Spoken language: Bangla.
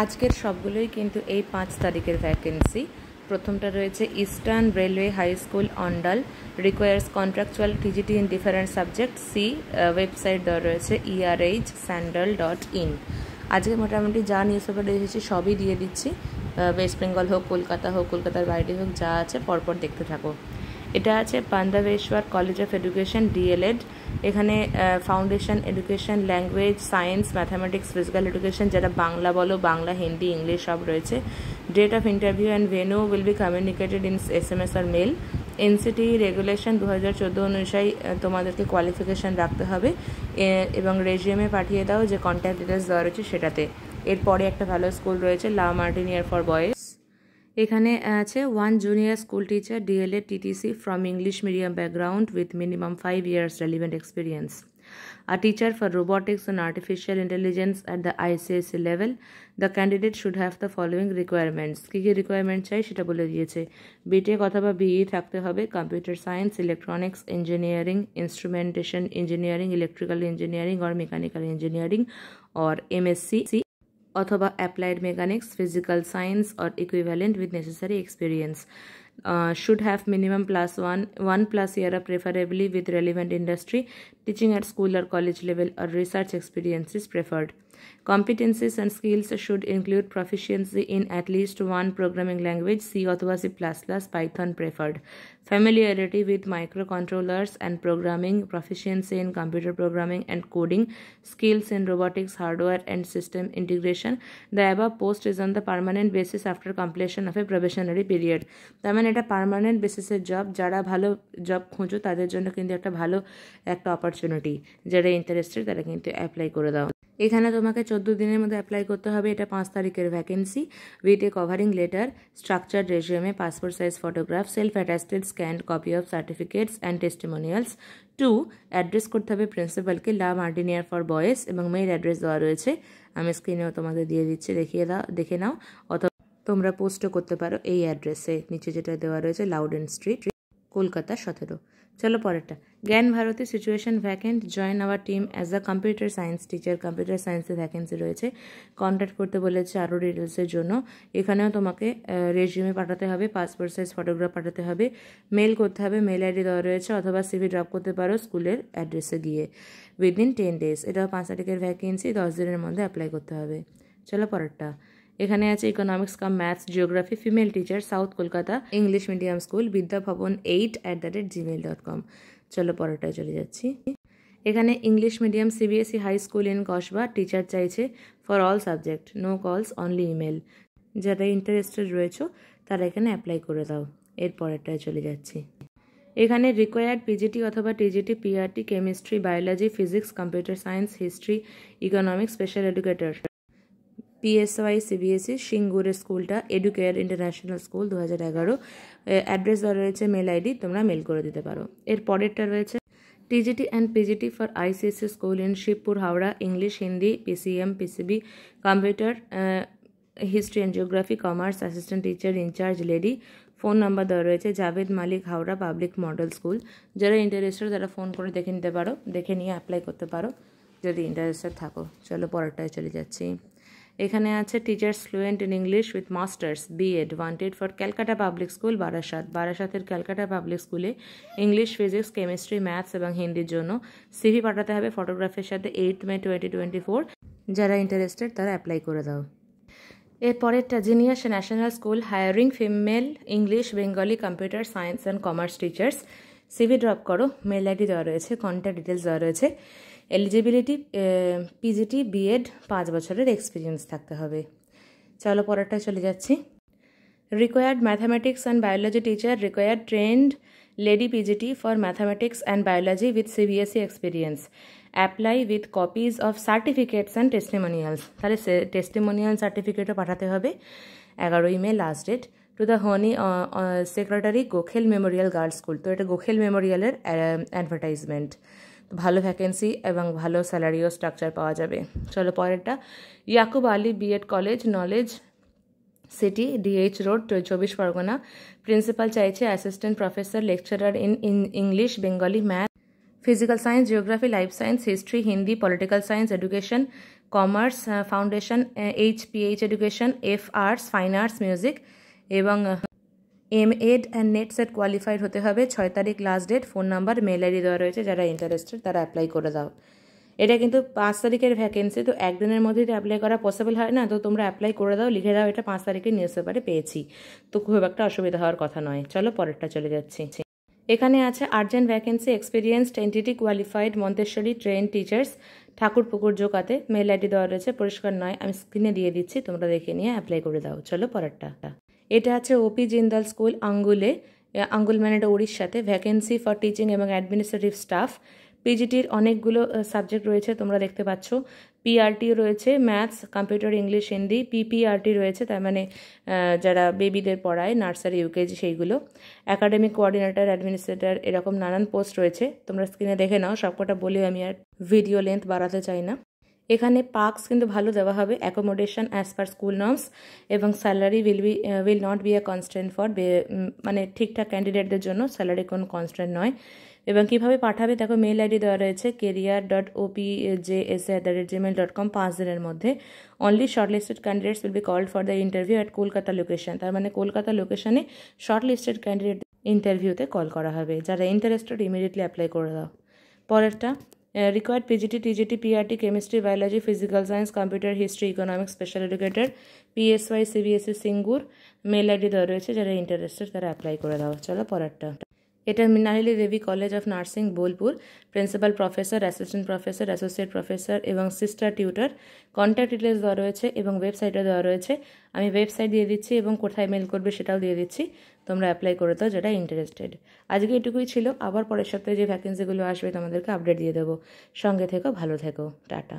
আজকের সবগুলোই কিন্তু এই 5 তারিখের ভ্যাকেন্সি। প্রথমটা রয়েছে eastern railway high school Andal, requires contractual TGT in different subject. Website দেওয়া রয়েছে erhsandal.in। আজকে মোটামুটি যা নিউজ পেপারে এসেছি সবই দিয়ে দিচ্ছি, ওয়েস্ট বেঙ্গল হোক, কলকাতা হোক, কলকাতার বাইরে হোক, যা আছে পরপর দেখতে থাকো। এটা আছে Pandabeswar college of education DLED। এখানে foundation education, language, science, mathematics, physical education, যারা বাংলা বলো, বাংলা, হিন্দি, ইংলিশ সব রয়েছে। Date of interview and venue will be communicated in SMS আর মেল। NCTE রেগুলেশন 2014 অনুযায়ী তোমাদেরকে কোয়ালিফিকেশান রাখতে হবে এবং রেজিউমে পাঠিয়ে দাও যে কন্ট্যাক্ট ডিটেলস দেওয়া রয়েছে সেটাতে। এরপরে একটা ভালো স্কুল রয়েছে লা মার্টিনিয়ার ফর বয়েজ। এখানে আছে 1 junior school teacher DLED TTC from English medium background with minimum 5 years relevant experience. A teacher for robotics and artificial intelligence at the ICSE level. The candidate should have the following requirements. কি রিকোয়ারমেন্ট চাই সেটা বলে দিয়েছে। BTech অথবা BE থাকতে হবে, computer science, electronics engineering, instrumentation engineering, electrical engineering or mechanical engineering or MSc অথবা applied mechanics, physical science or equivalent with necessary experience. Should have minimum +1 year of preferably with relevant industry, teaching at school or college level or research experience is preferred. Competencies and skills should include proficiency in at least one programming language, C অথবা C++, Python preferred. Familiarity with microcontrollers and programming, proficiency in computer programming and coding, skills in robotics, hardware and system integration. The above post is on the permanent basis after completion of a probationary period. তার মানে এটা পার্মানেন্ট বেসিসের জব। যারা ভালো জব খোঁজো তাদের জন্য কিন্তু একটা ভালো একটা অপরচুনিটি। যারা ইন্টারেস্টেড তারা কিন্তু অ্যাপ্লাই করে দাও। এখানে তোমাকে 14 দিনের মধ্যে অ্যাপ্লাই করতে হবে। এটা 5 তারিখের vacancy. With a covering letter, structured resume, passport size photograph, self attested scanned copy of certificates and testimonials. 2, address করতে হবে প্রিন্সিপালকে, লা মার্টিনিয়ার ফর বয়েজ, এবং মেইল অ্যাড্রেস দেওয়া রয়েছে। আমি স্ক্রিনেও তোমাদের দিয়ে দিচ্ছি, দেখে নাও। অথবা তোমরা পোস্টও করতে পারো এই অ্যাড্রেসে, নিচে যেটা দেওয়া রয়েছে, লাউডেন স্ট্রিট, কলকাতা 17। চলো পরেরটা। Gyan Bharati situation vacant, join our team as a computer science teacher. Computer সায়েন্সের ভ্যাকেন্সি রয়েছে। কন্ট্যাক্ট করতে বলেছে আরও ডিটেলসের জন্য। এখানেও তোমাকে রেজিউমে পাঠাতে হবে, পাসপোর্ট সাইজ ফটোগ্রাফ পাঠাতে হবে, মেল করতে হবে, মেল আইডি দেওয়া রয়েছে, অথবা CV ড্রপ করতে পারো স্কুলের অ্যাড্রেসে গিয়ে উইদিন 10 days। এটাও 5 তারিখের ভ্যাকেন্সি, 10 দিনের মধ্যে অ্যাপ্লাই করতে হবে। চলো পরেরটা। এখানে আছে economics cum maths geography, female teacher, south Kolkata, English medium school, vidyabhavan8@gmail.com। চলো পরেরটায় চলে যাচ্ছি। এখানে English medium CBSE high school in Kasba, teacher চাইছে for all subject, no calls, only email. যারা ইন্টারেস্টেড রয়েছে তারা এখানে অ্যাপ্লাই করে দাও। এর পরেরটায় চলে যাচ্ছি। এখানে রিকোয়ার্ড PGT অথবা TGT, PRT, chemistry, biology, physics, computer science, history, economics, special educator. PSY CBSE সিঙ্গুরের স্কুলটা, এডুকেয়ার ইন্টারন্যাশনাল স্কুল 2011। অ্যাড্রেস দেওয়া রয়েছে, মেল আইডি, তোমরা মেল করে দিতে পারো। এর পরেরটা রয়েছে TGT and PGT for ICSE school in Shibpur, Howrah, English, Hindi, PCM, PCB, computer, history and geography, commerce, assistant teacher incharge lady. Phone number দেওয়া রয়েছে, Javed Malik, Howrah public model school. যারা ইন্টারেস্টেড তারা ফোন করে দেখে নিতে পারো, দেখে নিয়ে অ্যাপ্লাই করতে পারো যদি ইন্টারেস্টেড থাকো। চলো পরেরটায় চলে যাচ্ছি। এখানে আছে teachers fluent in English with masters B.Ed wanted for Calcutta public school, বারাসাতের ক্যালকাটা পাবলিক স্কুলে ইংলিশ, ফিজিক্স, কেমিস্ট্রি, ম্যাথস এবং হিন্দির জন্য। CV পাঠাতে হবে ফটোগ্রাফের সাথে 8 May 2024। যারা ইন্টারেস্টেড তারা অ্যাপ্লাই করে দাও। এরপরেরটা genius national school hiring female English, Bengali, computer science and commerce teachers. CV drop করো, মেল আইডি দেওয়া রয়েছে, কন্ট্যাক্ট ডিটেলস দেওয়া রয়েছে। এলিজিবিলিটি PGT B.Ed 5 বছরের এক্সপিরিয়েন্স থাকতে হবে। চলো পরেরটায় চলে যাচ্ছি। Required mathematics and biology teacher, required trained lady PGT for mathematics and biology with CBSE experience. Apply with copies of certificates and testimonials. তাহলে টেস্টিমোনিয়াল সার্টিফিকেটও পাঠাতে হবে। 11 May last date. To the hony secretary, Gokhale memorial girls school. তো এটা গোখেল মেমোরিয়ালের অ্যাডভার্টাইজমেন্ট। ভালো ভ্যাকেন্সি এবং ভালো স্যালারিও স্ট্রাকচার পাওয়া যাবে। চলো পরেরটা। Yakub Ali B.Ed college, knowledge city, DH road, 24 Pargana. Principal চাইছে assistant professor, lecturer in English, Bengali, math, physical science, geography, life science, history, Hindi, political science, education, commerce foundation, HPH education, F arts, fine arts, music এবং M.Ed and net set qualified হতে হবে। 6 তারিখ last date. Phone number, mail ID দেওয়া রয়েছে, যারা ইন্টারেস্টেড তারা অ্যাপ্লাই করে দাও। এটা কিন্তু 5 তারিখের ভ্যাকেন্সি, তো একদিনের মধ্যেই তো অ্যাপ্লাই করা পসিবল হয় না, তো তোমরা অ্যাপ্লাই করে দাও, লিখে দাও এটা 5 তারিখের নিউজ পেপারে পেয়েছি, তো খুব একটা অসুবিধা হওয়ার কথা নয়। চলো পরেরটা চলে যাচ্ছি। এখানে আছে urgent vacancy, experienced NTT qualified Montessori train teachers, Thakurpukur জোকাতে। মেল আইডি দেওয়া রয়েছে, পরিষ্কার নয়, আমি স্ক্রিনে দিয়ে দিচ্ছি, তোমরা দেখে নিয়ে অ্যাপ্লাই করে দাও। চলো পরেরটা। এটা আছে ওপি জিন্দাল স্কুল আঙ্গুলে, আঙ্গুল মানে এটা উড়িষ্যাতে। ভ্যাকেন্সি ফর টিচিং এবং অ্যাডমিনিস্ট্রেটিভ স্টাফ। পিজিটির অনেকগুলো সাবজেক্ট রয়েছে, তোমরা দেখতে পাচ্ছ। পিআরটি রয়েছে, ম্যাথস, কম্পিউটার, ইংলিশ, হিন্দি। পিপিআরটি রয়েছে, তার মানে যারা বেবিদের পড়ায়, নার্সারি, ইউকেজি, সেইগুলো। একাডেমিক কোঅর্ডিনেটর, অ্যাডমিনিস্ট্রেটর, এরকম নানান পোস্ট রয়েছে, তোমরা স্ক্রিনে দেখে নাও। সবকটা বলেও আমি আর ভিডিও লেন্থ বাড়াতে চাই না। এখানে পার্কস কিন্তু ভালো দেওয়া হবে, accommodation as per school norms, এবং salary will not be a constant for, মানে ঠিকঠাক ক্যান্ডিডেটদের জন্য স্যালারি কোনো কনস্ট্যান্ট নয়। এবং কীভাবে পাঠাবে দেখো, মেল আইডি দেওয়া রয়েছে career.opjs@gmail.com, 5 দিনের মধ্যে। Only shortlisted candidates will be called for the interview at Kolkata location, তার মানে কলকাতা লোকেশনে শর্টলিস্টেড ক্যান্ডিডেট ইন্টারভিউতে কল করা হবে। যারা ইন্টারেস্টেড ইমিডিয়েটলি অ্যাপ্লাই করে দাও। পরেরটা, required PGT, TGT, PRT, chemistry, biology, physical science, computer, history, economics, special educator, PSY, CBSE, Singur. Mail ID দেওয়া রয়েছে, যারা ইন্টারেস্টেড তারা অ্যাপ্লাই করে দাও। চলো পরেরটা। এটা Mrinalini Debi college of nursing, Bolpur. Principal professor, assistant professor, associate professor এবং সিস্টার টিউটর। কন্ট্যাক্ট ডিটেলস দেওয়া রয়েছে এবং ওয়েবসাইটও দেওয়া রয়েছে। আমি ওয়েবসাইট দিয়ে দিচ্ছি এবং কোথায় মেল করবে সেটাও দিয়ে দিচ্ছি, তোমরা অ্যাপ্লাই করে দাও যারা ইন্টারেস্টেড। আজকে এটুকুই ছিল, আবার পরের সপ্তাহে যে ভ্যাকেন্সিগুলো আসবে তোমাদেরকে আপডেট দিয়ে দেবো। সঙ্গে থেকো, ভালো থেকো, টাটা।